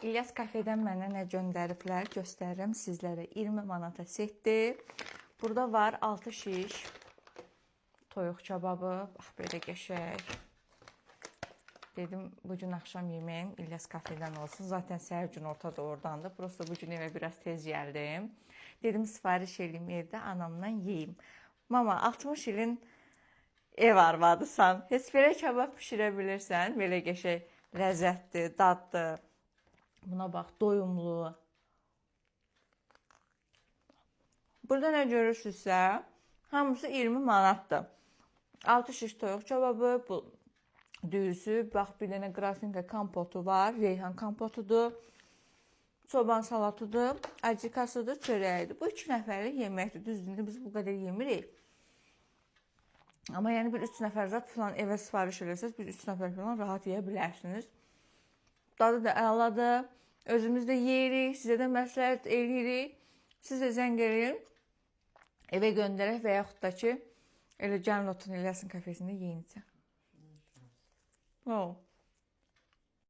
İlyas kafedən mənə nə göndəriblər, göstərirəm sizlərə. 20 manata setdir. Burada var 6 şiş toyuq kebabı. Bax, belə qəşəng. Dedim, bugün axşam yeməyim İlyas kafedən olsun. Zaten səhər gün ortada oradandır. Prosta bugün evə biraz tez gəldim. Dedim, sifariş edeyim evdə, anamdan yeyim. Mama, 60 ilin ev arvadısan. Heç belə kebab pişirə bilirsən. Belə qəşəng, ləzzətli, dadlı. Buna bax, doyumlu. Burada nə görürsünüzsə, hamısı 20 manatdır. 6 şiş toyuq kebabı, bu düyüsü, bax bir dənə qrafinka kompotu var, reyhan kompotudur, çoban salatıdır, acikasıdır, çörəyidir. Bu 2 nəfərlik yeməkdir. Düzdür, biz bu qədər yemirik. Amma yəni bir 3 nəfər zat falan evə sifariş edirsiniz, bir 3 nəfər falan rahat yeyə bilərsiniz. Dadı da əladır. Özümüz də yeyirik, sizə də məsləhət eləyirik. Siz də zəng eləyin, evə göndərək və yaxud da ki, elə gəlin oturun İlyasın kafesində yeyin içə.